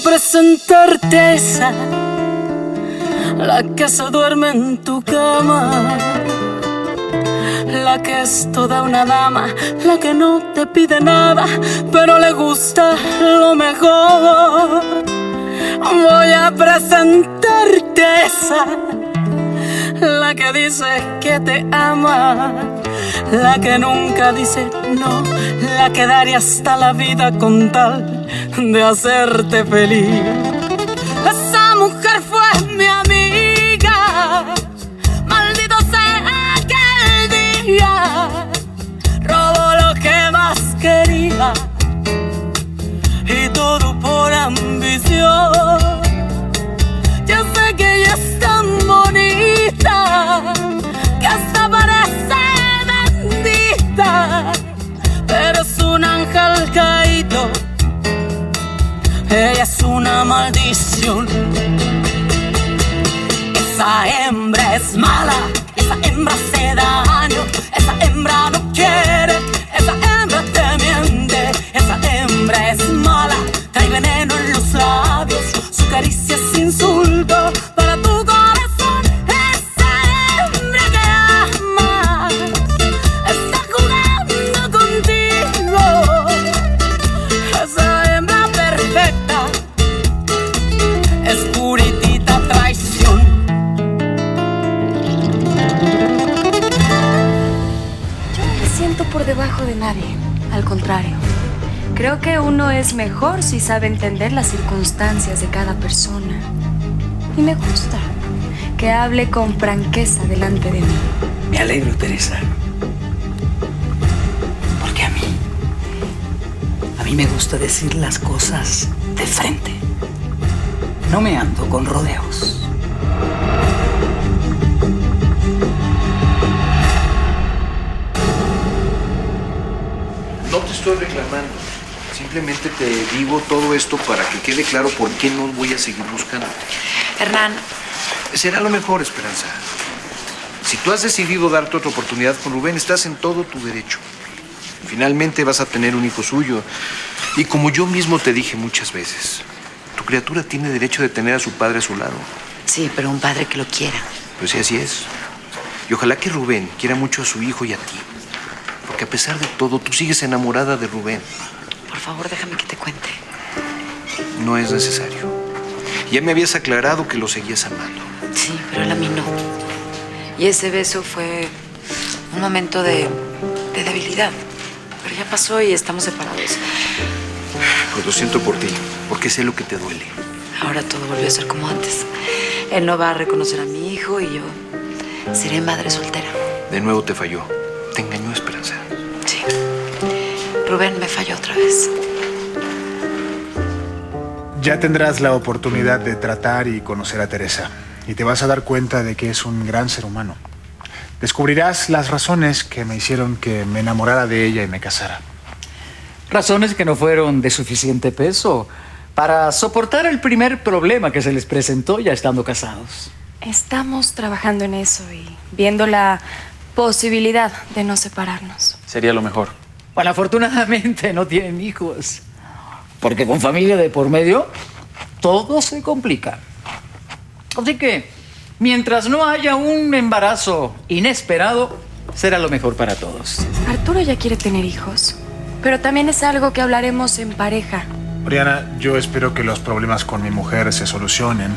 presentarte esa, la que se duerme en tu cama, la que es toda una dama, la que no te pide nada, pero le gusta lo mejor. Voy a presentarte esa, la que dice que te ama, la que nunca dice no, la que daría hasta la vida con tal de hacerte feliz. Esa mujer fue mi amiga, maldito sea aquel día, robó lo que más quería y todo por ambición. Yo sé que ella es tan bonita que hasta parece bendita, pero es un ángel caído, ella es una maldición. Esa hembra es mala, esa hembra hace daño, esa hembra no quiere, esa hembra te miente, esa hembra es mala, trae veneno en los labios, su caricia es insulto para tu corazón. Esa hembra que ama está jugando contigo, esa hembra perfecta es puritita traición. Yo no me siento por debajo de nadie, al contrario. Creo que uno es mejor si sabe entender las circunstancias de cada persona. Y me gusta que hable con franqueza delante de mí. Me alegro, Teresa. Porque a mí me gusta decir las cosas de frente. No me ando con rodeos. No te estoy reclamando. Simplemente te digo todo esto para que quede claro por qué no voy a seguir buscando. Hernán. Será lo mejor, Esperanza. Si tú has decidido darte otra oportunidad con Rubén, estás en todo tu derecho. Finalmente vas a tener un hijo suyo. Y como yo mismo te dije muchas veces, tu criatura tiene derecho de tener a su padre a su lado. Sí, pero un padre que lo quiera. Pues sí, así es. Y ojalá que Rubén quiera mucho a su hijo y a ti. Porque a pesar de todo, tú sigues enamorada de Rubén. Por favor, déjame que te cuente. No es necesario. Ya me habías aclarado que lo seguías amando. Sí, pero él a mí no. Y ese beso fue un momento de debilidad. Pero ya pasó y estamos separados. Pues lo siento por ti, porque sé lo que te duele. Ahora todo volvió a ser como antes. Él no va a reconocer a mi hijo y yo seré madre soltera. De nuevo te falló. Te engañó, Esperanza. Sí. Rubén me falló otra vez. Ya tendrás la oportunidad de tratar y conocer a Teresa. Y te vas a dar cuenta de que es un gran ser humano. Descubrirás las razones que me hicieron que me enamorara de ella y me casara. Razones que no fueron de suficiente peso para soportar el primer problema que se les presentó ya estando casados. Estamos trabajando en eso y viendo la posibilidad de no separarnos. Sería lo mejor. Bueno, afortunadamente no tienen hijos. Porque con familia de por medio, todo se complica. Así que, mientras no haya un embarazo inesperado, será lo mejor para todos. Arturo ya quiere tener hijos, pero también es algo que hablaremos en pareja. Oriana, yo espero que los problemas con mi mujer se solucionen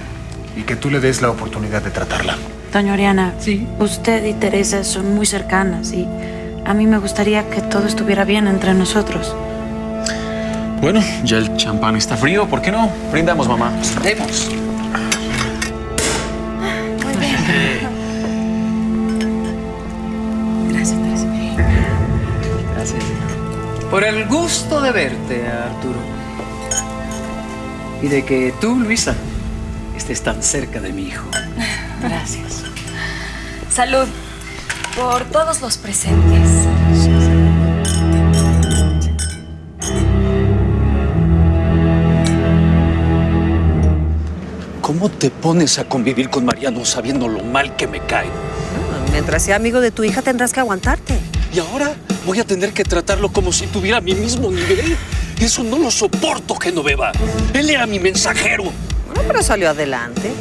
y que tú le des la oportunidad de tratarla. Doña Oriana, sí, usted y Teresa son muy cercanas y a mí me gustaría que todo estuviera bien entre nosotros. Bueno, ya el champán está frío, ¿por qué no? Brindamos, mamá. Demos. Muy bien. Gracias, Teresa. Gracias. Por el gusto de verte, Arturo. Y de que tú, Luisa, estés tan cerca de mi hijo. Gracias. Salud por todos los presentes. ¿Cómo te pones a convivir con Mariano sabiendo lo mal que me cae? Mientras sea amigo de tu hija tendrás que aguantarte. Y ahora voy a tener que tratarlo como si tuviera mi mismo nivel. Eso no lo soporto, Genoveva. Él era mi mensajero. Bueno, pero salió adelante.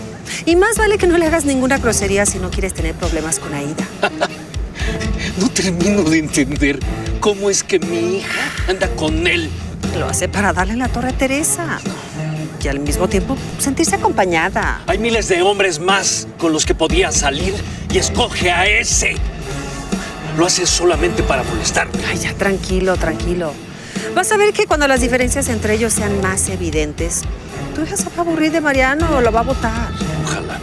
Y más vale que no le hagas ninguna grosería si no quieres tener problemas con Aida. No termino de entender cómo es que mi hija anda con él. Lo hace para darle la torre a Teresa. Y al mismo tiempo sentirse acompañada. Hay miles de hombres más con los que podía salir y escoge a ese. Lo hace solamente para molestarme. Ay, ya, tranquilo, tranquilo. Vas a ver que cuando las diferencias entre ellos sean más evidentes, tu hija se va a aburrir de Mariano o lo va a botar. Ojalá.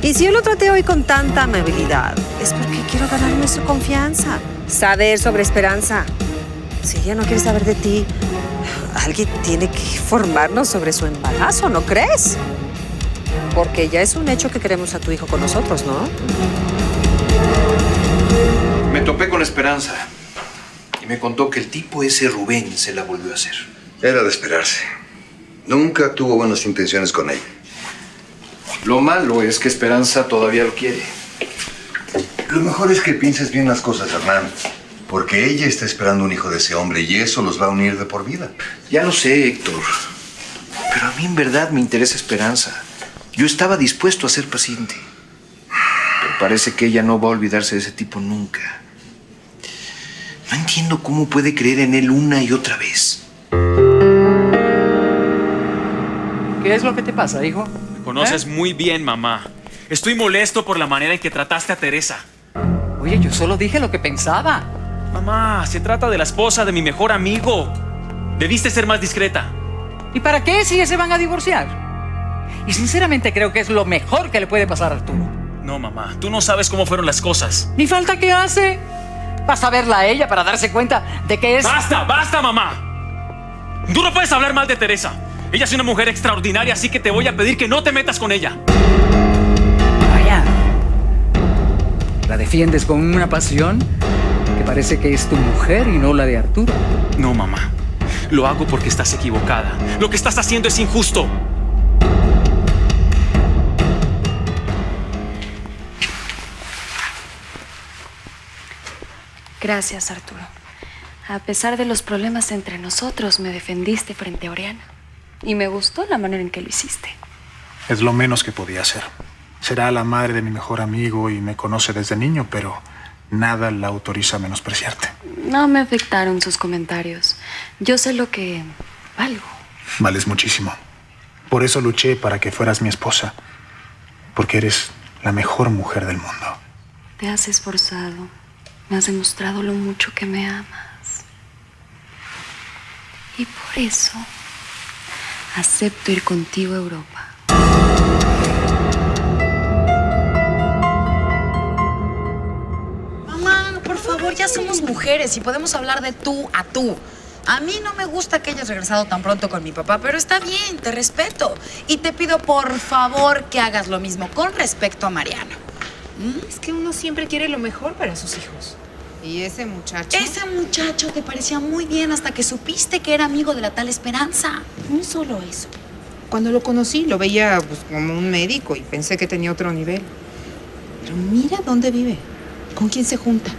Y si yo lo traté hoy con tanta amabilidad, es porque quiero ganarme su confianza. Saber sobre Esperanza. Si ella no quiere saber de ti, alguien tiene que informarnos sobre su embarazo, ¿no crees? Porque ya es un hecho que queremos a tu hijo con nosotros, ¿no? Me topé con Esperanza y me contó que el tipo ese Rubén se la volvió a hacer. Era de esperarse. Nunca tuvo buenas intenciones con ella. Lo malo es que Esperanza todavía lo quiere. Lo mejor es que pienses bien las cosas, Hernán. Porque ella está esperando un hijo de ese hombre y eso los va a unir de por vida. Ya lo sé, Héctor. Pero a mí en verdad me interesa Esperanza. Yo estaba dispuesto a ser paciente. Pero parece que ella no va a olvidarse de ese tipo nunca. No entiendo cómo puede creer en él una y otra vez. ¿Qué es lo que te pasa, hijo? Me conoces muy bien, mamá. Estoy molesto por la manera en que trataste a Teresa. Oye, yo solo dije lo que pensaba. Mamá, se trata de la esposa de mi mejor amigo. Debiste ser más discreta. ¿Y para qué si ya se van a divorciar? Y sinceramente creo que es lo mejor que le puede pasar a Arturo. No, mamá, tú no sabes cómo fueron las cosas. Ni falta que hace. Vas a verla a ella para darse cuenta de que es... ¡Basta, basta, mamá! Tú no puedes hablar mal de Teresa. Ella es una mujer extraordinaria, así que te voy a pedir que no te metas con ella. Vaya. La defiendes con una pasión que parece que es tu mujer y no la de Arturo. No, mamá. Lo hago porque estás equivocada. Lo que estás haciendo es injusto. Gracias, Arturo. A pesar de los problemas entre nosotros, me defendiste frente a Oriana. Y me gustó la manera en que lo hiciste. Es lo menos que podía hacer. Será la madre de mi mejor amigo y me conoce desde niño, pero nada la autoriza a menospreciarte. No me afectaron sus comentarios. Yo sé lo que valgo. Vales muchísimo. Por eso luché para que fueras mi esposa. Porque eres la mejor mujer del mundo. Te has esforzado. Me has demostrado lo mucho que me amas. Y por eso acepto ir contigo a Europa. Mamá, por favor, ya somos mujeres y podemos hablar de tú a tú. A mí no me gusta que hayas regresado tan pronto con mi papá, pero está bien, te respeto. Y te pido, por favor, que hagas lo mismo con respecto a Mariano. Es que uno siempre quiere lo mejor para sus hijos. ¿Y ese muchacho? Ese muchacho te parecía muy bien hasta que supiste que era amigo de la tal Esperanza. No es solo eso. Cuando lo conocí, lo veía pues, como un médico y pensé que tenía otro nivel. Pero mira dónde vive, con quién se junta.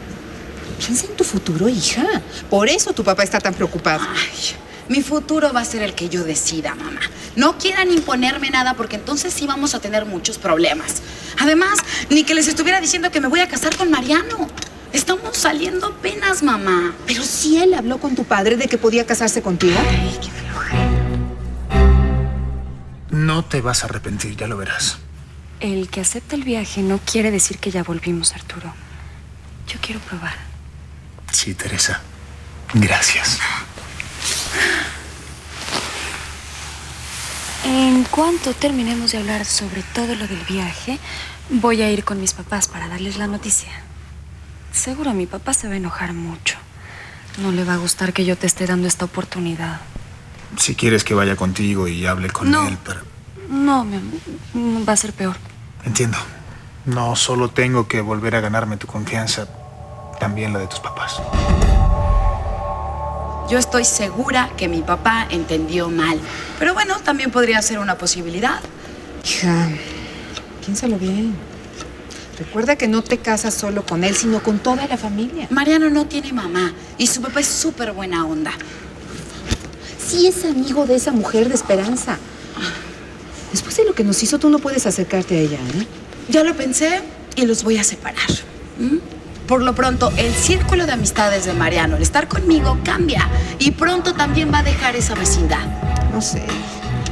Piensa en tu futuro, hija. Por eso tu papá está tan preocupado. Ay, mi futuro va a ser el que yo decida, mamá. No quieran imponerme nada porque entonces sí vamos a tener muchos problemas. Además, ni que les estuviera diciendo que me voy a casar con Mariano. Estamos saliendo apenas, mamá. Pero si él habló con tu padre de que podía casarse contigo. Ay, qué flojera. No te vas a arrepentir, ya lo verás. El que acepta el viaje no quiere decir que ya volvimos, Arturo. Yo quiero probar. Sí, Teresa. Gracias. En cuanto terminemos de hablar sobre todo lo del viaje, voy a ir con mis papás para darles la noticia. Seguro mi papá se va a enojar mucho. No le va a gustar que yo te esté dando esta oportunidad. Si quieres que vaya contigo y hable con él, pero... No, mi amor, va a ser peor. Entiendo. No solo tengo que volver a ganarme tu confianza, también la de tus papás. Yo estoy segura que mi papá entendió mal. Pero bueno, también podría ser una posibilidad. Hija, piénsalo bien. Recuerda que no te casas solo con él, sino con toda la familia. Mariano no tiene mamá y su papá es súper buena onda. sí es amigo de esa mujer de Esperanza. Después de lo que nos hizo, tú no puedes acercarte a ella, ¿eh? Ya lo pensé y los voy a separar. Por lo pronto, el círculo de amistades de Mariano, el estar conmigo, cambia. Y pronto también va a dejar esa vecindad. No sé.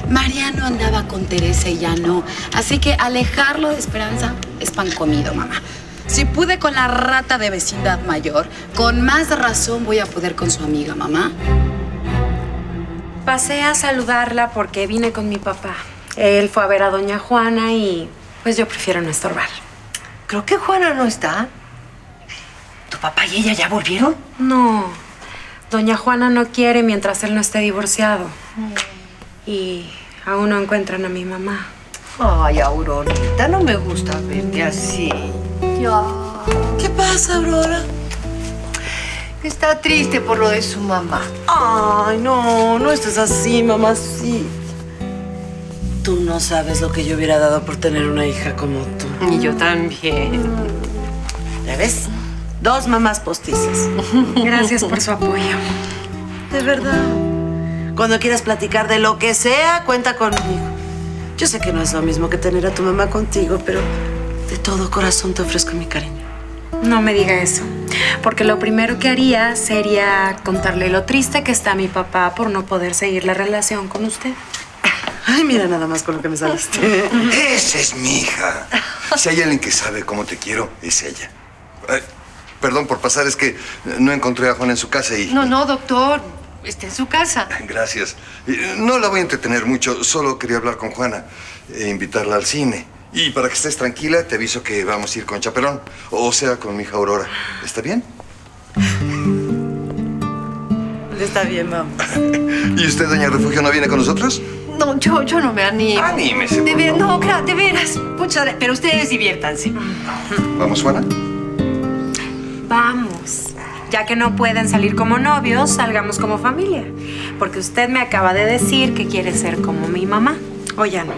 Mariano andaba con Teresa y ya no. Así que alejarlo de Esperanza es pan comido, mamá. Si pude con la rata de vecindad mayor, con más razón voy a poder con su amiga, mamá. Pasé a saludarla porque vine con mi papá. Él fue a ver a doña Juana y pues yo prefiero no estorbar. Creo que Juana no está. ¿Tu papá y ella ya volvieron? No, doña Juana no quiere mientras él no esté divorciado. Y aún no encuentran a mi mamá. Ay, Aurorita, no me gusta verte así. Ya. ¿Qué pasa, Aurora? Está triste por lo de su mamá. Ay, no estés así, mamacita. Tú no sabes lo que yo hubiera dado por tener una hija como tú. Y yo también. ¿Ya ves? 2 mamás postizas. Gracias por su apoyo. De verdad. Cuando quieras platicar de lo que sea, cuenta conmigo. Yo sé que no es lo mismo que tener a tu mamá contigo, pero de todo corazón te ofrezco mi cariño. No me diga eso, porque lo primero que haría sería contarle lo triste que está mi papá por no poder seguir la relación con usted. Ay, mira nada más con lo que me saliste. Esa es mi hija. Si hay alguien que sabe cómo te quiero, es ella. Perdón por pasar, es que no encontré a Juan en su casa y... No, doctor. Está en su casa. Gracias. No la voy a entretener mucho. Solo quería hablar con Juana e invitarla al cine. Y para que estés tranquila, te aviso que vamos a ir con Chaperón. O sea, con mi hija Aurora. ¿Está bien? Está bien, mamá. ¿Y usted, doña Refugio, no viene con nosotros? No, yo no me animo. Anímese, por De favor. no, claro, de veras. Muchas gracias. Pero ustedes diviértanse. ¿Vamos, Juana? Vamos. Ya que no pueden salir como novios, salgamos como familia. Porque usted me acaba de decir que quiere ser como mi mamá. ¿O ya no?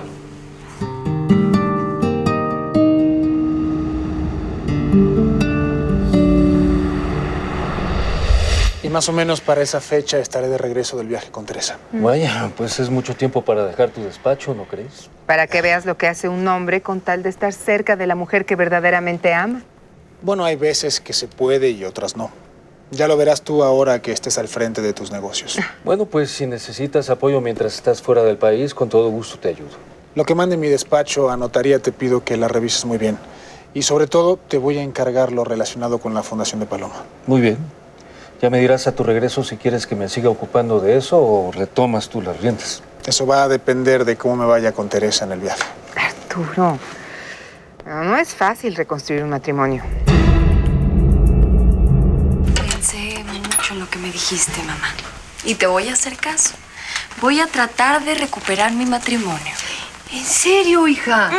Y más o menos para esa fecha estaré de regreso del viaje con Teresa. Vaya, pues es mucho tiempo para dejar tu despacho, ¿no crees? Para que veas lo que hace un hombre con tal de estar cerca de la mujer que verdaderamente ama. Bueno, hay veces que se puede y otras no. Ya lo verás tú ahora que estés al frente de tus negocios. Bueno, pues si necesitas apoyo mientras estás fuera del país, con todo gusto te ayudo. Lo que mande mi despacho a notaría te pido que la revises muy bien. Y sobre todo te voy a encargar lo relacionado con la Fundación de Paloma. Muy bien. Ya me dirás a tu regreso si quieres que me siga ocupando de eso o retomas tú las riendas. Eso va a depender de cómo me vaya con Teresa en el viaje. Arturo, no es fácil reconstruir un matrimonio. Pensé mucho en lo que me dijiste, mamá. Y te voy a hacer caso. Voy a tratar de recuperar mi matrimonio. ¿En serio, hija?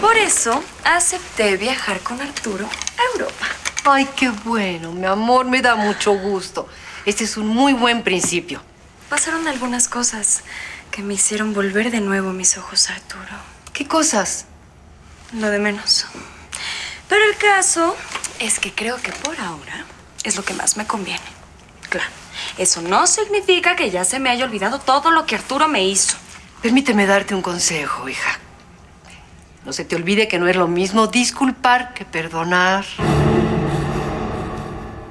Por eso acepté viajar con Arturo a Europa. Ay, qué bueno, mi amor, me da mucho gusto. Este es un muy buen principio. Pasaron algunas cosas que me hicieron volver de nuevo mis ojos a Arturo. ¿Qué cosas? Lo de menos. Pero el caso es que creo que por ahora es lo que más me conviene. Claro, eso no significa que ya se me haya olvidado todo lo que Arturo me hizo. Permíteme darte un consejo, hija. No se te olvide que no es lo mismo disculpar que perdonar.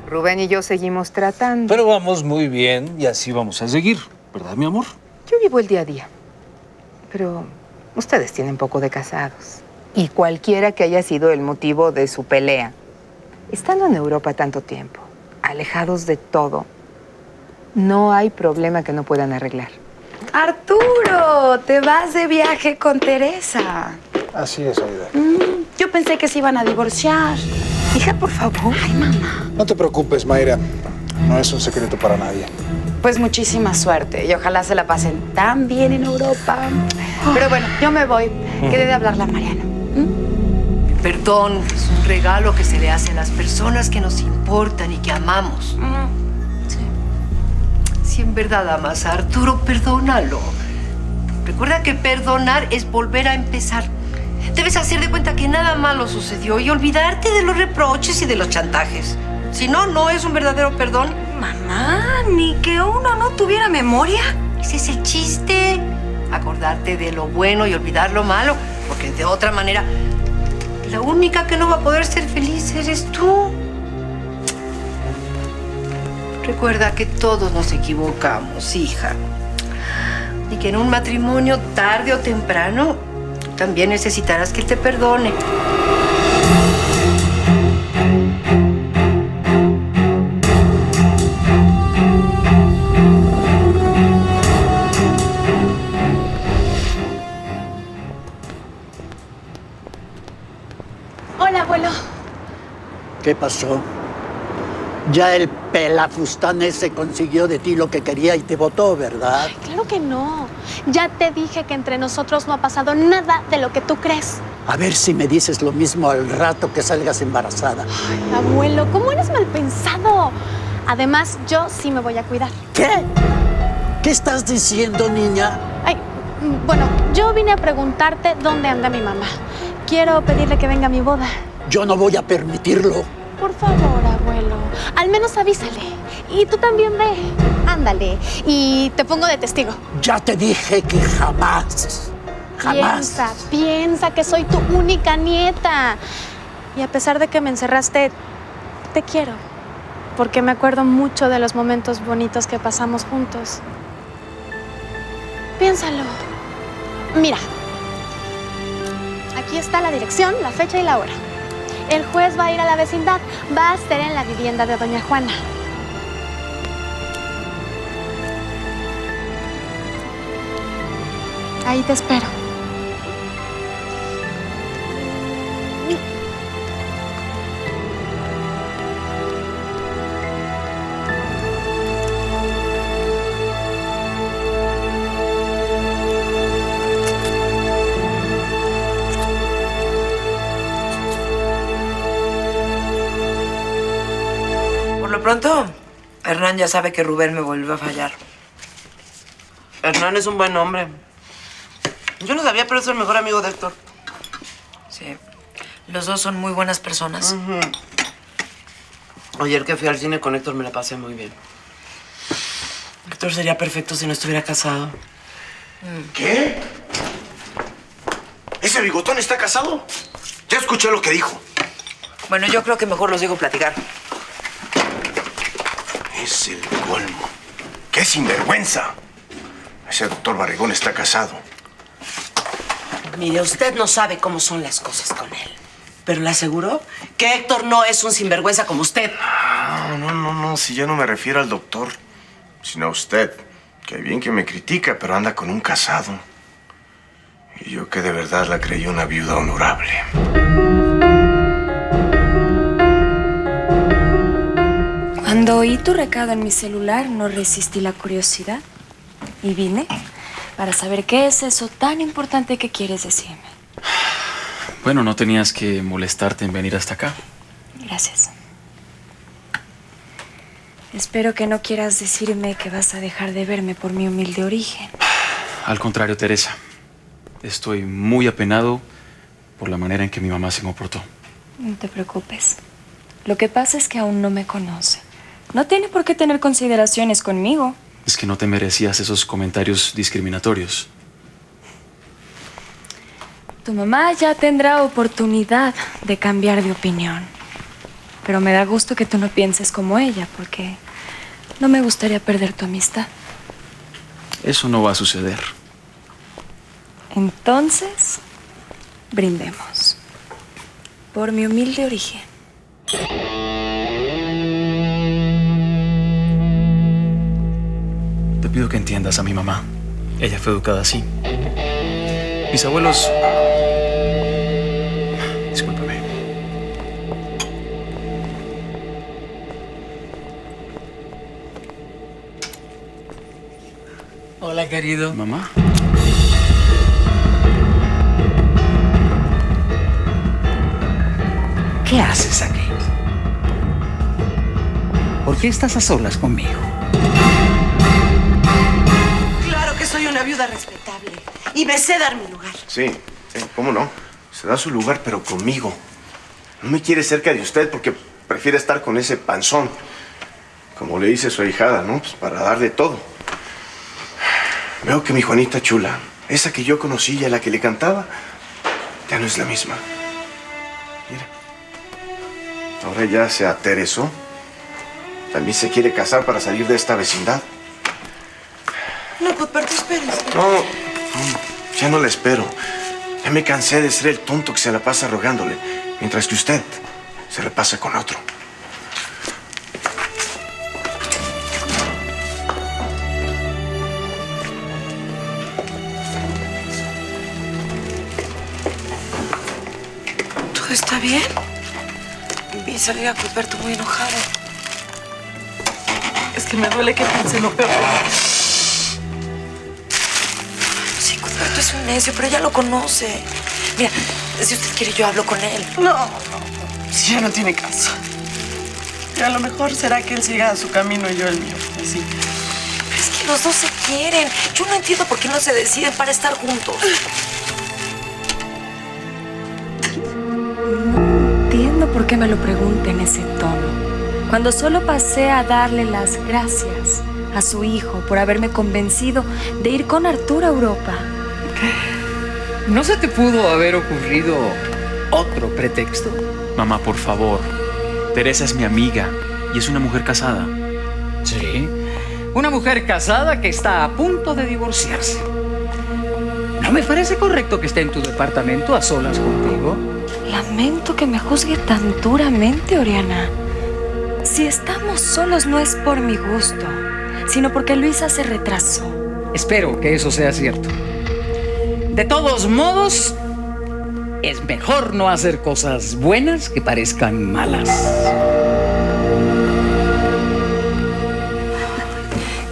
Rubén y yo seguimos tratando. Pero vamos muy bien y así vamos a seguir, ¿verdad, mi amor? Yo vivo el día a día. Pero ustedes tienen poco de casados. Y cualquiera que haya sido el motivo de su pelea, estando en Europa tanto tiempo, alejados de todo, no hay problema que no puedan arreglar. Arturo, te vas de viaje con Teresa. Así es, Aida. Yo pensé que se iban a divorciar. Hija, por favor. Ay, mamá. No te preocupes, Mayra. No es un secreto para nadie. Pues muchísima suerte y ojalá se la pasen tan bien en Europa. Pero bueno, yo me voy. Quedé de hablarle a Mariano. El perdón es un regalo que se le hace a las personas que nos importan y que amamos. Si en verdad amas a Arturo, perdónalo. Recuerda que perdonar es volver a empezar. Debes hacer de cuenta que nada malo sucedió y olvidarte de los reproches y de los chantajes. Si no, no es un verdadero perdón. Mamá, ni que uno no tuviera memoria. Ese es el chiste. Acordarte de lo bueno y olvidar lo malo. Porque de otra manera, la única que no va a poder ser feliz eres tú. Recuerda que todos nos equivocamos, hija. Y que en un matrimonio, tarde o temprano, también necesitarás que él te perdone. Hola, abuelo. ¿Qué pasó? Ya el pelafustán ese consiguió de ti lo que quería y te votó, ¿verdad? Ay, claro que no. Ya te dije que entre nosotros no ha pasado nada de lo que tú crees. A ver si me dices lo mismo al rato que salgas embarazada. Ay, abuelo, ¿cómo eres mal pensado? Además, yo sí me voy a cuidar. ¿Qué? ¿Qué estás diciendo, niña? Ay, bueno, yo vine a preguntarte dónde anda mi mamá. Quiero pedirle que venga a mi boda. Yo no voy a permitirlo. Por favor, abuelo, al menos avísale. Y tú también ve. Ándale. Y te pongo de testigo. Ya te dije que jamás. Jamás. Piensa que soy tu única nieta. Y a pesar de que me encerraste, te quiero. Porque me acuerdo mucho de los momentos bonitos que pasamos juntos. Piénsalo. Mira. Aquí está la dirección, la fecha y la hora. El juez va a ir a la vecindad. Va a ser en la vivienda de doña Juana. Ahí te espero. Por lo pronto, Hernán ya sabe que Rubén me volvió a fallar. Hernán es un buen hombre. Yo no sabía, pero es el mejor amigo de Héctor. Sí, los dos son muy buenas personas. Ayer que fui al cine con Héctor me la pasé muy bien. Héctor sería perfecto si no estuviera casado. ¿Qué? ¿Ese bigotón está casado? Ya escuché lo que dijo. Bueno, yo creo que mejor los digo platicar. Es el colmo. ¡Qué sinvergüenza! Ese doctor Barrigón está casado. Mire, usted no sabe cómo son las cosas con él. Pero le aseguro que Héctor no es un sinvergüenza como usted. No, si yo no me refiero al doctor, sino a usted. Que bien que me critica, pero anda con un casado. Y yo que de verdad la creí una viuda honorable. Cuando oí tu recado en mi celular, no resistí la curiosidad y vine para saber qué es eso tan importante que quieres decirme. Bueno, no tenías que molestarte en venir hasta acá. Gracias. Espero que no quieras decirme que vas a dejar de verme por mi humilde origen. Al contrario, Teresa. Estoy muy apenado por la manera en que mi mamá se comportó. No te preocupes. Lo que pasa es que aún no me conoce. No tiene por qué tener consideraciones conmigo. Es que no te merecías esos comentarios discriminatorios. Tu mamá ya tendrá oportunidad de cambiar de opinión. Pero me da gusto que tú no pienses como ella, porque no me gustaría perder tu amistad. Eso no va a suceder. Entonces, brindemos. Por mi humilde origen. Te pido que entiendas a mi mamá. Ella fue educada así. Mis abuelos... Discúlpame. Hola, querido. ¿Mamá? ¿Qué haces aquí? ¿Por qué estás a solas conmigo? Claro que soy una viuda respetable y me sé dar mi lugar. Sí, ¿cómo no? Se da su lugar, pero conmigo. No me quiere cerca de usted porque prefiere estar con ese panzón. Como le dice su ahijada, ¿no? Pues para darle todo. Veo que mi Juanita chula, esa que yo conocí y a la que le cantaba, ya no es la misma. Mira. Ahora ya se aterezó. También se quiere casar para salir de esta vecindad. No, Cuthberto, espérese. No, ya no la espero. Ya me cansé de ser el tonto que se la pasa rogándole, mientras que usted se la pasa con otro. ¿Todo está bien? Vi salir a Cuthberto muy enojado. Es que me duele que piense lo peor. Sí, Cuthberto es un necio, pero ella lo conoce. Mira, si usted quiere, yo hablo con él. No, si ya no tiene caso. Y a lo mejor será que él siga su camino y yo el mío. Así. Pero es que los dos se quieren. Yo no entiendo por qué no se deciden para estar juntos. No entiendo por qué me lo pregunta en ese tono. Cuando solo pasé a darle las gracias a su hijo por haberme convencido de ir con Arturo a Europa. ¿No se te pudo haber ocurrido otro pretexto? Mamá, por favor. Teresa es mi amiga y es una mujer casada. Sí, una mujer casada que está a punto de divorciarse. ¿No me parece correcto que esté en tu departamento a solas contigo? Lamento que me juzgue tan duramente, Oriana. Si estamos solos no es por mi gusto, sino porque Luisa se retrasó. Espero que eso sea cierto. De todos modos, es mejor no hacer cosas buenas que parezcan malas.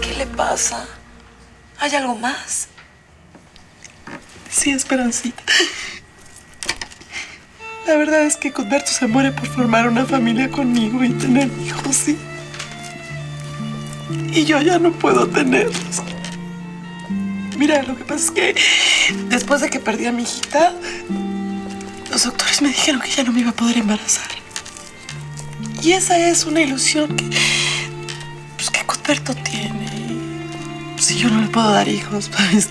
¿Qué le pasa? ¿Hay algo más? Sí, Esperancita. La verdad es que Cuthberto se muere por formar una familia conmigo y tener hijos, sí. Y yo ya no puedo tenerlos. Mira, lo que pasa es que después de que perdí a mi hijita, los doctores me dijeron que ya no me iba a poder embarazar. Y esa es una ilusión que Cuthberto tiene. Si yo no le puedo dar hijos, pues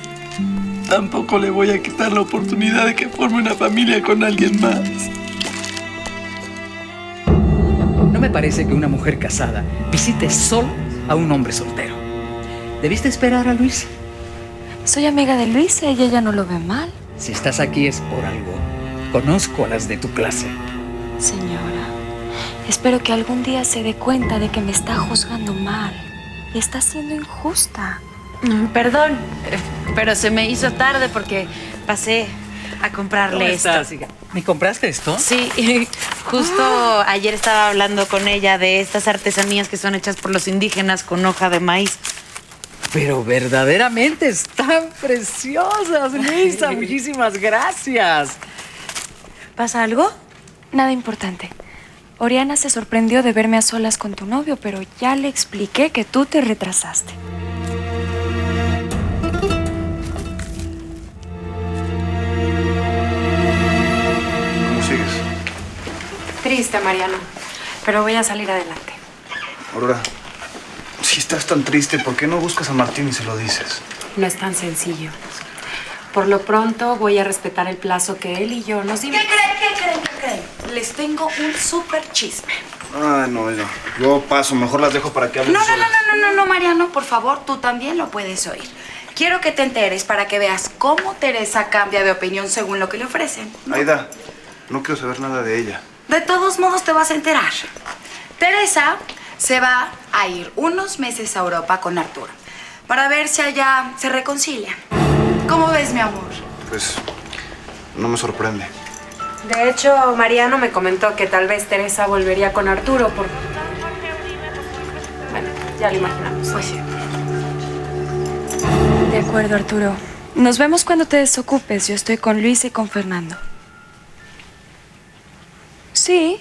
tampoco le voy a quitar la oportunidad de que forme una familia con alguien más. No me parece que una mujer casada visite solo a un hombre soltero. ¿Debiste esperar a Luisa? Soy amiga de Luisa y ella no lo ve mal. Si estás aquí es por algo. Conozco a las de tu clase. Señora, espero que algún día se dé cuenta de que me está juzgando mal y está siendo injusta. Perdón, pero se me hizo tarde porque pasé a comprarle esto. ¿Me compraste esto? Sí, justo ayer estaba hablando con ella de estas artesanías que son hechas por los indígenas con hoja de maíz. Pero verdaderamente están preciosas, Luisa. Muchísimas gracias. ¿Pasa algo? Nada importante. Oriana se sorprendió de verme a solas con tu novio, pero ya le expliqué que tú te retrasaste. ¿Cómo sigues? Triste, Mariano, pero voy a salir adelante. Aurora, si estás tan triste, ¿por qué no buscas a Martín y se lo dices? No es tan sencillo. Por lo pronto voy a respetar el plazo que él y yo nos dimos. ¿Qué creen? Les tengo un súper chisme. Ah, no, yo paso. Mejor las dejo para que hablen solas. No, Mariano, por favor, tú también lo puedes oír. Quiero que te enteres para que veas cómo Teresa cambia de opinión según lo que le ofrecen. Aida, no quiero saber nada de ella. De todos modos te vas a enterar. Teresa se va a ir unos meses a Europa con Arturo para ver si allá se reconcilian. ¿Cómo ves, mi amor? Pues no me sorprende. De hecho, Mariano me comentó que tal vez Teresa volvería con Arturo por... Bueno, ya lo imaginamos. Pues sí. De acuerdo, Arturo. Nos vemos cuando te desocupes. Yo estoy con Luisa y con Fernando. Sí,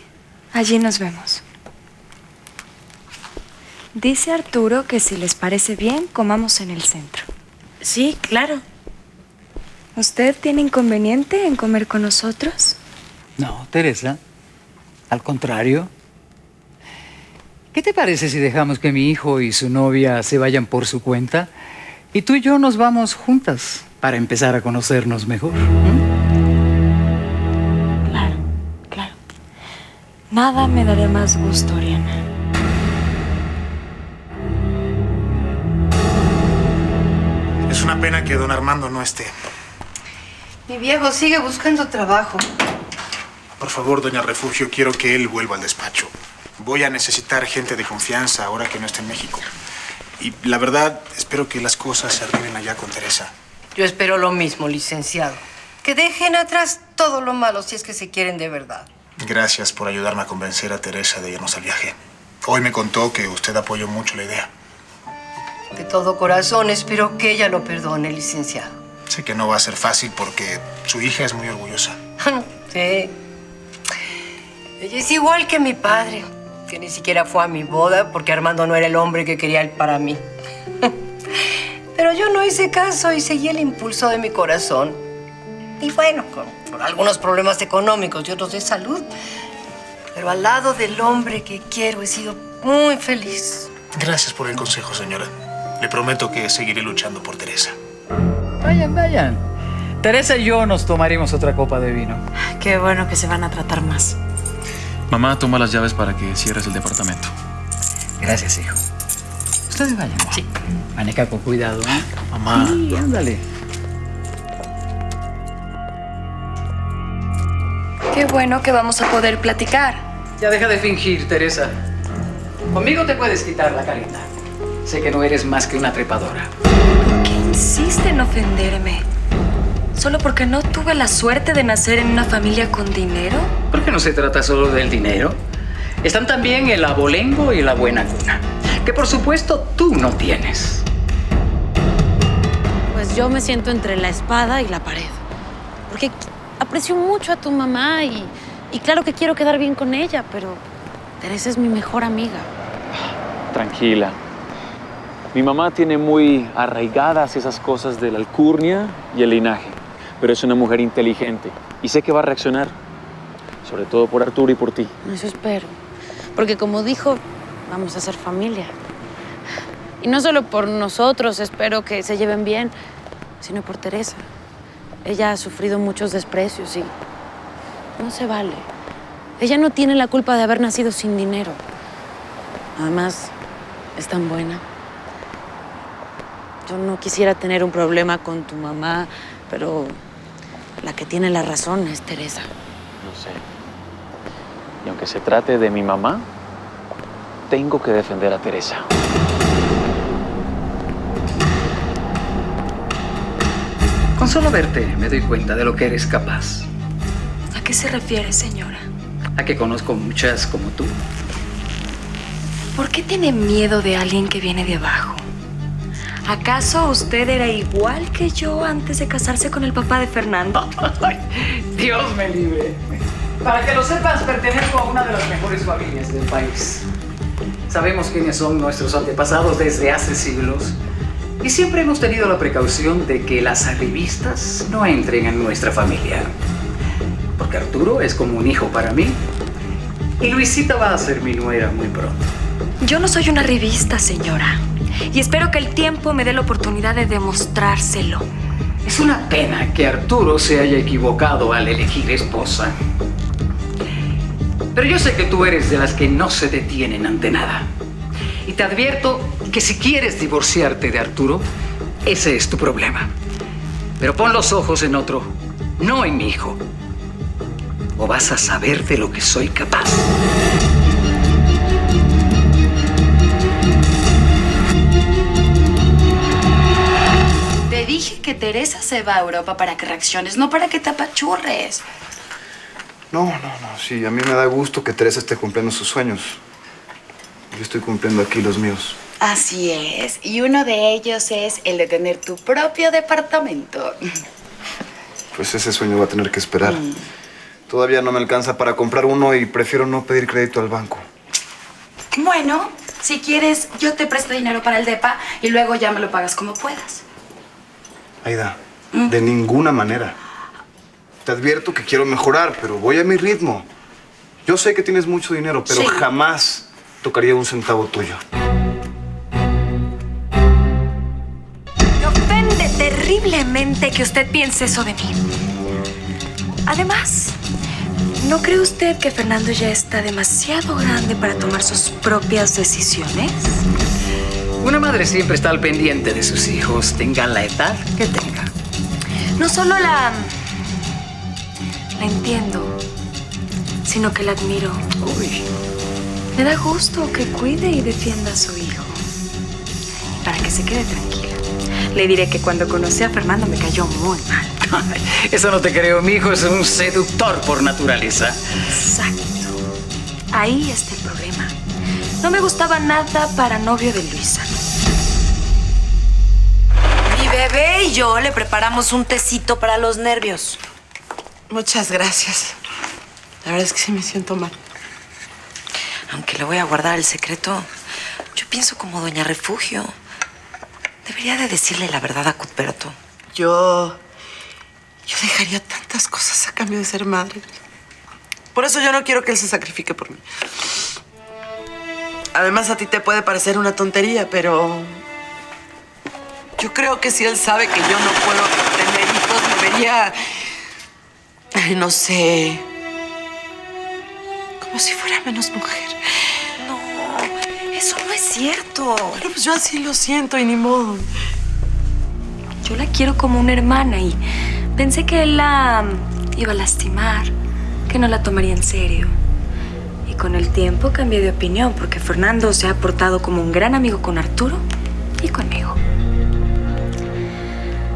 allí nos vemos. Dice Arturo que si les parece bien, comamos en el centro. Sí, claro. ¿Usted tiene inconveniente en comer con nosotros? No, Teresa. Al contrario. ¿qué te parece si dejamos que mi hijo y su novia se vayan por su cuenta y tú y yo nos vamos juntas para empezar a conocernos mejor? Claro, claro. Nada me daría más gusto, Oriana. Es una pena que don Armando no esté. Mi viejo sigue buscando trabajo. Por favor, doña Refugio, quiero que él vuelva al despacho. Voy a necesitar gente de confianza ahora que no está en México. Y la verdad, espero que las cosas se arreglen allá con Teresa. Yo espero lo mismo, licenciado. Que dejen atrás todo lo malo si es que se quieren de verdad. Gracias por ayudarme a convencer a Teresa de irnos al viaje. Hoy me contó que usted apoyó mucho la idea. De todo corazón espero que ella lo perdone, licenciado. Sé que no va a ser fácil porque su hija es muy orgullosa. Sí. Ella es igual que mi padre, que ni siquiera fue a mi boda porque Armando no era el hombre que quería él para mí. Pero yo no hice caso y seguí el impulso de mi corazón. Y bueno, con algunos problemas económicos y otros de salud. Pero al lado del hombre que quiero he sido muy feliz. Gracias por el consejo, señora. Le prometo que seguiré luchando por Teresa. Vayan, vayan. Teresa y yo nos tomaremos otra copa de vino. Qué bueno que se van a tratar más. Mamá, toma las llaves para que cierres el departamento. Gracias, hijo. Ustedes vayan. Sí. Maneja con cuidado, ¿eh? Mamá. Sí, ándale. Qué bueno que vamos a poder platicar. Ya deja de fingir, Teresa. Conmigo te puedes quitar la careta. Sé que no eres más que una trepadora. ¿Por qué insiste en ofenderme? ¿Solo porque no tuve la suerte de nacer en una familia con dinero? Porque no se trata solo del dinero. Están también el abolengo y la buena cuna, que por supuesto tú no tienes. Pues yo me siento entre la espada y la pared. Porque aprecio mucho a tu mamá y claro que quiero quedar bien con ella, pero Teresa es mi mejor amiga. Tranquila. Mi mamá tiene muy arraigadas esas cosas de la alcurnia y el linaje, pero es una mujer inteligente y sé que va a reaccionar, sobre todo por Arturo y por ti. Eso espero, porque como dijo, vamos a ser familia. Y no solo por nosotros espero que se lleven bien, sino por Teresa. Ella ha sufrido muchos desprecios y no se vale. Ella no tiene la culpa de haber nacido sin dinero. Además, es tan buena. Yo no quisiera tener un problema con tu mamá, pero la que tiene la razón es Teresa. No sé. Y aunque se trate de mi mamá, tengo que defender a Teresa. Con solo verte me doy cuenta de lo que eres capaz. ¿A qué se refiere, señora? A que conozco muchas como tú. ¿Por qué tiene miedo de alguien que viene de abajo? ¿Acaso usted era igual que yo antes de casarse con el papá de Fernando? Ay, Dios me libre. Para que lo sepas, pertenezco a una de las mejores familias del país. Sabemos quiénes son nuestros antepasados desde hace siglos. Y siempre hemos tenido la precaución de que las arribistas no entren en nuestra familia. Porque Arturo es como un hijo para mí. Y Luisita va a ser mi nuera muy pronto. Yo no soy una revista, señora. Y espero que el tiempo me dé la oportunidad de demostrárselo. Es una pena que Arturo se haya equivocado al elegir esposa. Pero yo sé que tú eres de las que no se detienen ante nada. Y te advierto que si quieres divorciarte de Arturo, ese es tu problema. Pero pon los ojos en otro, no en mi hijo. O vas a saber de lo que soy capaz. Te dije que Teresa se va a Europa para que reacciones, no para que te apachurres. No. Sí, a mí me da gusto que Teresa esté cumpliendo sus sueños. Yo estoy cumpliendo aquí los míos. Así es. Y uno de ellos es el de tener tu propio departamento. Pues ese sueño va a tener que esperar. Todavía no me alcanza para comprar uno y prefiero no pedir crédito al banco. Bueno, si quieres, yo te presto dinero para el depa y luego ya me lo pagas como puedas. Aida, de ninguna manera. Te advierto que quiero mejorar, pero voy a mi ritmo. Yo sé que tienes mucho dinero, pero Sí. jamás tocaría un centavo tuyo. Me ofende terriblemente que usted piense eso de mí. Además, ¿no cree usted que Fernando ya está demasiado grande para tomar sus propias decisiones? Una madre siempre está al pendiente de sus hijos, tengan la edad que tengan. No solo la entiendo, sino que la admiro. Uy. Me da gusto que cuide y defienda a su hijo. Y para que se quede tranquila, le diré que cuando conocí a Fernando me cayó muy mal. Eso no te creo, mi hijo es un seductor por naturaleza. Exacto. Ahí está el problema. No me gustaba nada para novio de Luisa. Mi bebé y yo le preparamos un tecito para los nervios. Muchas gracias. La verdad es que sí me siento mal. Aunque le voy a guardar el secreto, yo pienso como doña Refugio. Debería de decirle la verdad a Cuthberto. Yo dejaría tantas cosas a cambio de ser madre. Por eso yo no quiero que él se sacrifique por mí. Además, a ti te puede parecer una tontería, pero yo creo que si él sabe que yo no puedo tener hijos, debería, no sé, como si fuera menos mujer. No, eso no es cierto. Pero pues yo así lo siento y ni modo. Yo la quiero como una hermana y pensé que él la iba a lastimar, que no la tomaría en serio. Y con el tiempo cambié de opinión porque Fernando se ha portado como un gran amigo con Arturo y conmigo.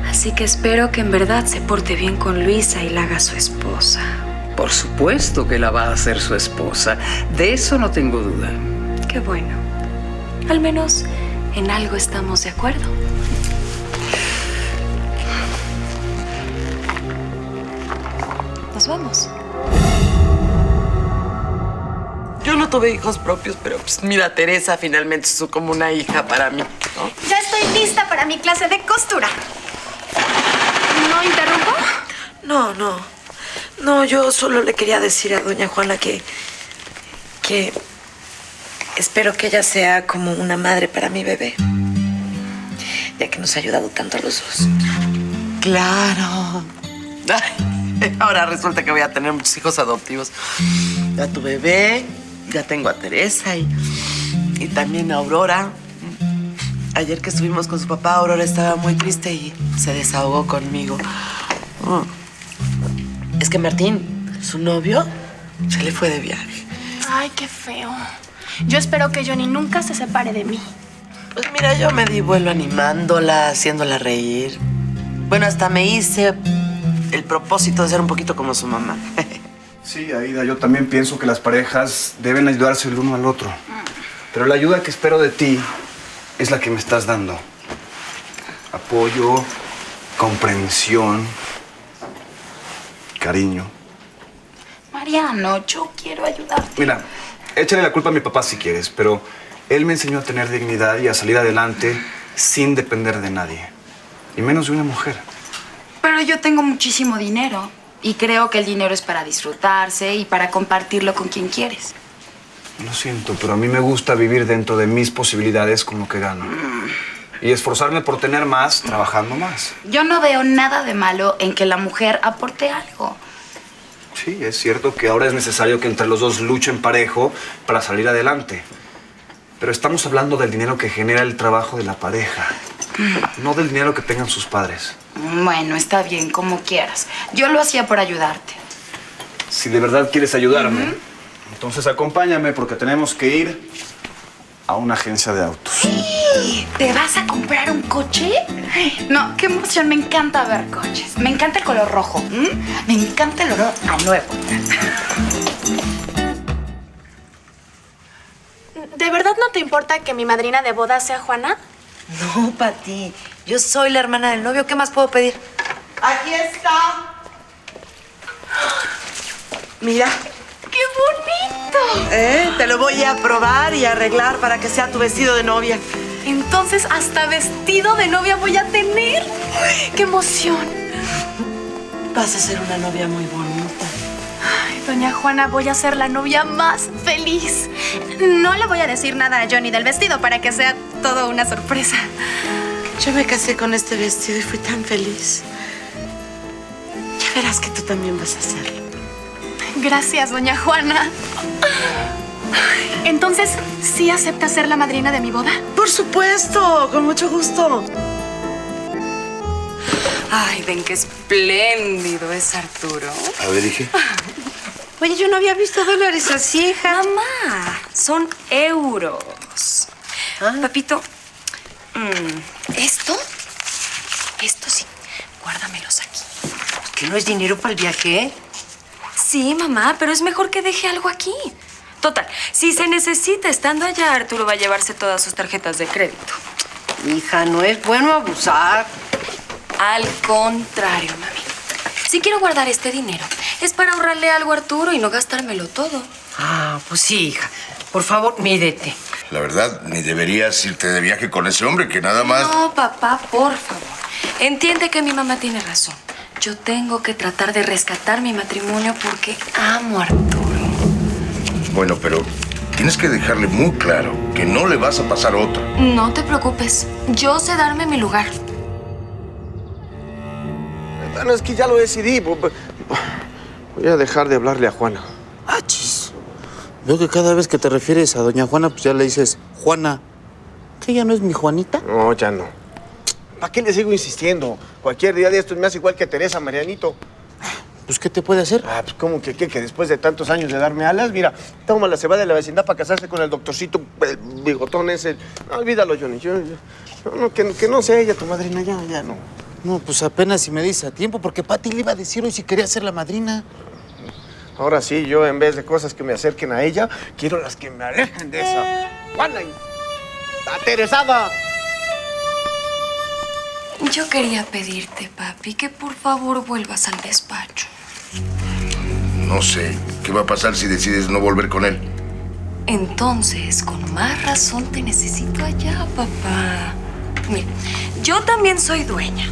Así que espero que en verdad se porte bien con Luisa y la haga su esposa. Por supuesto que la va a hacer su esposa. De eso no tengo duda. Qué bueno. Al menos en algo estamos de acuerdo. Nos vamos. Yo no tuve hijos propios, pero pues mira, Teresa finalmente es como una hija para mí, ¿no? Ya estoy lista para mi clase de costura. ¿No interrumpo? No, yo solo le quería decir a doña Juana que espero que ella sea como una madre para mi bebé, ya que nos ha ayudado tanto a los dos. Claro. Ay, ahora resulta que voy a tener muchos hijos adoptivos. Ya tu bebé, ya tengo a Teresa y también a Aurora. Ayer que estuvimos con su papá, Aurora estaba muy triste y se desahogó conmigo. Es que Martín, su novio, se le fue de viaje. Ay, qué feo. Yo espero que Johnny nunca se separe de mí. Pues mira, yo me di vuelo animándola, haciéndola reír. Bueno, hasta me hice el propósito de ser un poquito como su mamá. Sí, Aida, yo también pienso que las parejas deben ayudarse el uno al otro. Pero la ayuda que espero de ti es la que me estás dando. Apoyo, comprensión, cariño. Mariano, yo quiero ayudarte. Mira, échale la culpa a mi papá si quieres, pero él me enseñó a tener dignidad y a salir adelante sin depender de nadie. Y menos de una mujer. Pero yo tengo muchísimo dinero. Y creo que el dinero es para disfrutarse y para compartirlo con quien quieres. Lo siento, pero a mí me gusta vivir dentro de mis posibilidades con lo que gano. Y esforzarme por tener más, trabajando más. Yo no veo nada de malo en que la mujer aporte algo. Sí, es cierto que ahora es necesario que entre los dos luchen parejo para salir adelante. Pero estamos hablando del dinero que genera el trabajo de la pareja, no del dinero que tengan sus padres. Bueno, está bien, como quieras. Yo lo hacía por ayudarte. Si de verdad quieres ayudarme, entonces acompáñame porque tenemos que ir a una agencia de autos. ¡Sí! ¿Te vas a comprar un coche? No, qué emoción. Me encanta ver coches. Me encanta el color rojo. Me encanta el olor a nuevo. ¿De verdad no te importa que mi madrina de boda sea Juana? No, Pati. Yo soy la hermana del novio. ¿Qué más puedo pedir? Aquí está. Mira. ¡Qué bonito! Te lo voy a probar y arreglar para que sea tu vestido de novia. Entonces, hasta vestido de novia voy a tener. ¡Qué emoción! Vas a ser una novia muy bonita. Ay, Doña Juana, voy a ser la novia más feliz. No le voy a decir nada a Johnny del vestido para que sea todo una sorpresa. Yo me casé con este vestido y fui tan feliz. Ya verás que tú también vas a hacerlo. Gracias, Doña Juana. Entonces, ¿sí acepta ser la madrina de mi boda? Por supuesto, con mucho gusto. Ay, ven qué espléndido es Arturo. A ver, hija. Oye, yo no había visto dólares así, hija. Mamá, son euros. Papito, ¿esto sí, guárdamelos aquí. ¿Que no es dinero para el viaje? Sí, mamá, pero es mejor que deje algo aquí. Total, si se necesita estando allá, Arturo va a llevarse todas sus tarjetas de crédito. Hija, no es bueno abusar. Al contrario, mami. Si quiero guardar este dinero, es para ahorrarle algo a Arturo y no gastármelo todo. Ah, pues sí, hija. Por favor, mídete. La verdad, ni deberías irte de viaje con ese hombre que nada más... No, papá, por favor. Entiende que mi mamá tiene razón. Yo tengo que tratar de rescatar mi matrimonio porque amo a Arturo. Bueno, pero tienes que dejarle muy claro que no le vas a pasar otra. No te preocupes. Yo sé darme mi lugar. Bueno, es que ya lo decidí. Voy a dejar de hablarle a Juana. Ah, chis. Veo que cada vez que te refieres a doña Juana, pues ya le dices Juana. ¿Que ella no es mi Juanita? No, ya no. ¿Para qué le sigo insistiendo? Cualquier día de estos me hace igual que Teresa, Marianito. Pues, ¿qué te puede hacer? Ah, pues, ¿cómo que qué? Que después de tantos años de darme alas, mira, tómala, se va de la vecindad para casarse con el doctorcito, el bigotón ese. No, olvídalo, Johnny. Que no sea ella tu madrina, ya no. No, pues apenas si me dice a tiempo, porque Pati le iba a decir hoy si quería ser la madrina. Ahora sí, yo en vez de cosas que me acerquen a ella, quiero las que me alejen de esa. Juana, aterezada. Yo quería pedirte, papi, que por favor vuelvas al despacho. No sé, ¿qué va a pasar si decides no volver con él? Entonces, con más razón te necesito allá, papá. Mira, yo también soy dueña.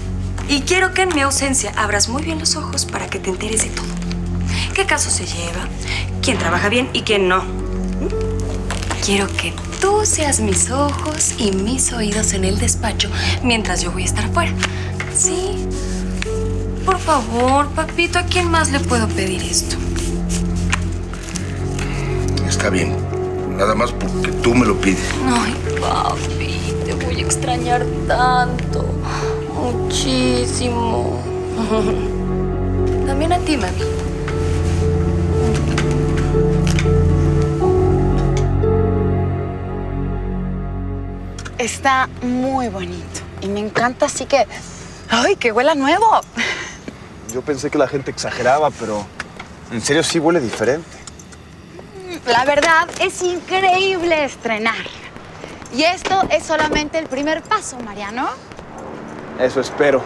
Y quiero que en mi ausencia abras muy bien los ojos para que te enteres de todo. ¿Qué caso se lleva? ¿Quién trabaja bien y quién no? Quiero que tú seas mis ojos y mis oídos en el despacho mientras yo voy a estar fuera. ¿Sí? Por favor, papito, ¿a quién más le puedo pedir esto? Está bien, nada más porque tú me lo pides. Ay, papi, te voy a extrañar tanto. Muchísimo. También a ti, mami. Está muy bonito y me encanta, así que... ¡Ay, que huela nuevo! Yo pensé que la gente exageraba, pero en serio sí huele diferente. La verdad, es increíble estrenar. Y esto es solamente el primer paso, Mariano. Eso espero.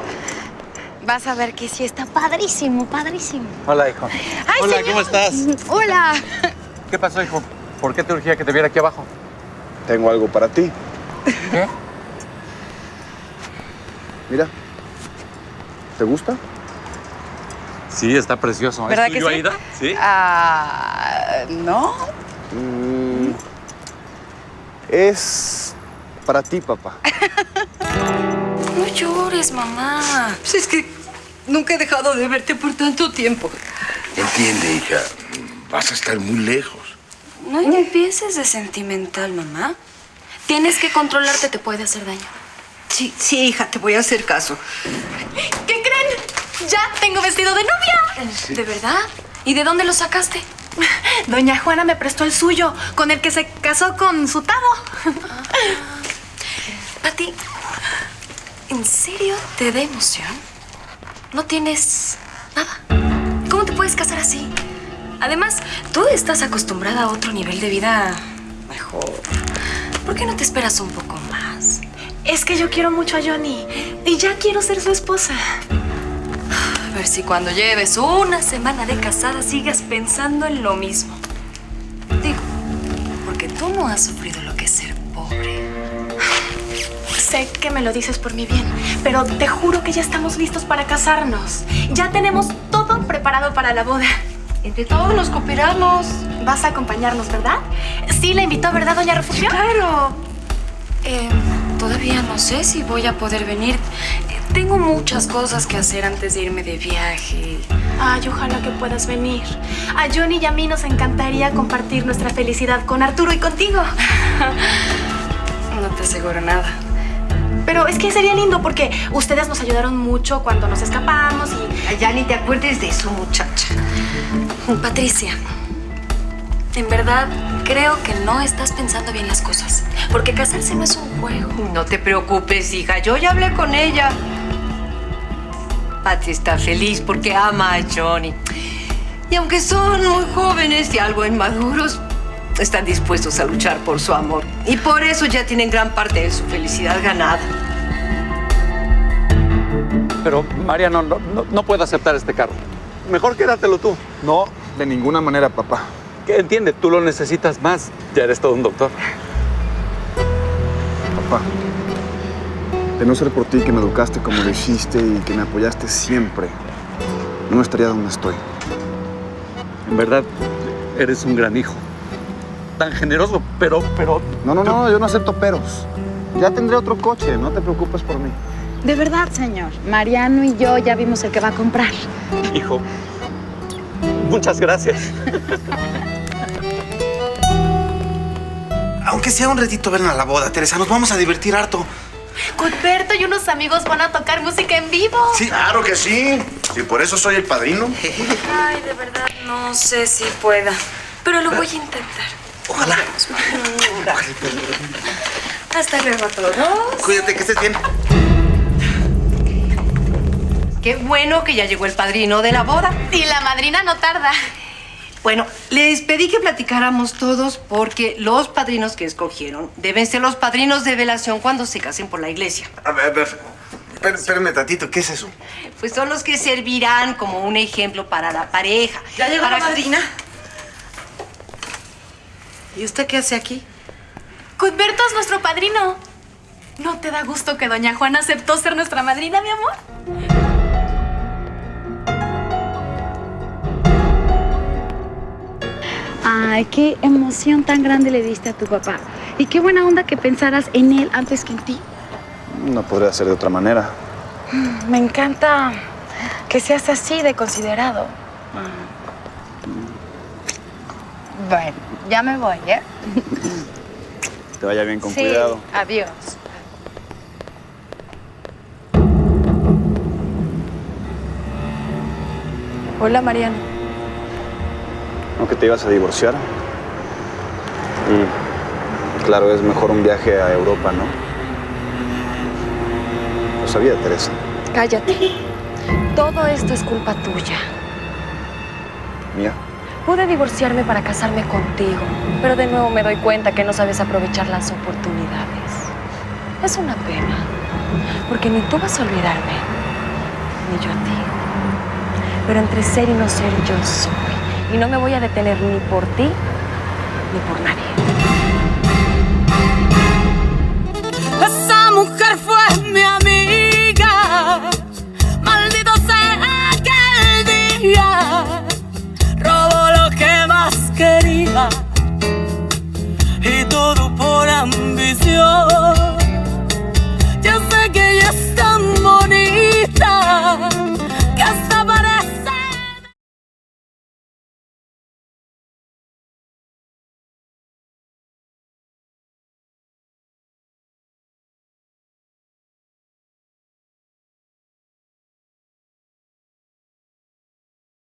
Vas a ver que sí está padrísimo, padrísimo. Hola, hijo. Ay, Hola, señor. ¿cómo estás? Hola. ¿Qué pasó, hijo? ¿Por qué te urgía que te viera aquí abajo? Tengo algo para ti. ¿Qué? Mira. ¿Te gusta? Sí, está precioso. ¿Verdad ¿Es que tuyo, sí? Aida? ¿Sí? ¿No? Es para ti, papá. No llores, mamá. Pues es que nunca he dejado de verte por tanto tiempo. Entiende, hija, vas a estar muy lejos. No empieces de sentimental, mamá. Tienes que controlarte, te puede hacer daño. Sí, hija, te voy a hacer caso. ¿Qué creen? ¡Ya tengo vestido de novia! ¿De verdad? ¿Y de dónde lo sacaste? Doña Juana me prestó el suyo, con el que se casó con su tavo. Pati, ¿en serio te da emoción? No tienes nada. ¿Cómo te puedes casar así? Además, tú estás acostumbrada a otro nivel de vida mejor. ¿Por qué no te esperas un poco más? Es que yo quiero mucho a Johnny y ya quiero ser su esposa. A ver si cuando lleves una semana de casada sigas pensando en lo mismo. Digo, porque tú no has sufrido lo que es ser pobre. Sé que me lo dices por mi bien, pero te juro que ya estamos listos para casarnos. Ya tenemos todo preparado para la boda. Entre todos nos cooperamos. Vas a acompañarnos, ¿verdad? Sí, la invitó, ¿verdad, doña Refugio? Sí, claro. Todavía no sé si voy a poder venir. Tengo muchas cosas que hacer antes de irme de viaje. Ay, ojalá que puedas venir. A Johnny y a mí nos encantaría compartir nuestra felicidad con Arturo y contigo. No te aseguro nada. Pero es que sería lindo porque ustedes nos ayudaron mucho cuando nos escapamos y... Ay, ya ni te acuerdes de eso, muchacha. Patricia, en verdad creo que no estás pensando bien las cosas. Porque casarse no es un juego. No te preocupes, hija. Yo ya hablé con ella. Patty está feliz porque ama a Johnny. Y aunque son muy jóvenes y algo inmaduros, están dispuestos a luchar por su amor. Y por eso ya tienen gran parte de su felicidad ganada. Pero Mariano no puedo aceptar este carro. Mejor quédatelo tú. No, de ninguna manera, papá. ¿Qué entiende? Tú lo necesitas más. Ya eres todo un doctor. Papá, de no ser por ti que me educaste como lo hiciste y que me apoyaste siempre, no estaría donde estoy. En verdad, eres un gran hijo. Tan generoso, pero... No, yo no acepto peros. Ya tendré otro coche, no te preocupes por mí. De verdad, señor. Mariano y yo ya vimos el que va a comprar. Hijo, muchas gracias. Aunque sea un ratito, ven a la boda, Teresa. Nos vamos a divertir harto. Cuthberto y unos amigos van a tocar música en vivo. Sí, claro que sí. Y por eso soy el padrino. Ay, de verdad, no sé si pueda. Pero lo voy a intentar. Ojalá. Hasta luego a todos. Cuídate, que estés bien. Qué bueno que ya llegó el padrino de la boda. Y la madrina no tarda. Bueno, les pedí que platicáramos todos porque los padrinos que escogieron deben ser los padrinos de velación cuando se casen por la iglesia. A ver, espérame tantito, ¿qué es eso? Pues son los que servirán como un ejemplo para la pareja. ¿Ya llegó Para la madrina? ¿Y usted qué hace aquí? Cuthberto es nuestro padrino. ¿No te da gusto que doña Juana aceptó ser nuestra madrina, mi amor? Ay, qué emoción tan grande le diste a tu papá. Y qué buena onda que pensaras en él antes que en ti. No podría ser de otra manera. Me encanta que seas así de considerado. Bueno, ya me voy, ¿eh? Te vaya bien con Sí, cuidado. adiós. Hola, Mariano. ¿No que te ibas a divorciar? Y claro, es mejor un viaje a Europa, ¿no? Lo sabía, Teresa. Cállate. Todo esto es culpa tuya. Mía. Pude divorciarme para casarme contigo, pero de nuevo me doy cuenta que no sabes aprovechar las oportunidades. Es una pena, porque ni tú vas a olvidarme, ni yo a ti. Pero entre ser y no ser, yo soy. Y no me voy a detener ni por ti, ni por nadie. Esa mujer fue mi amiga.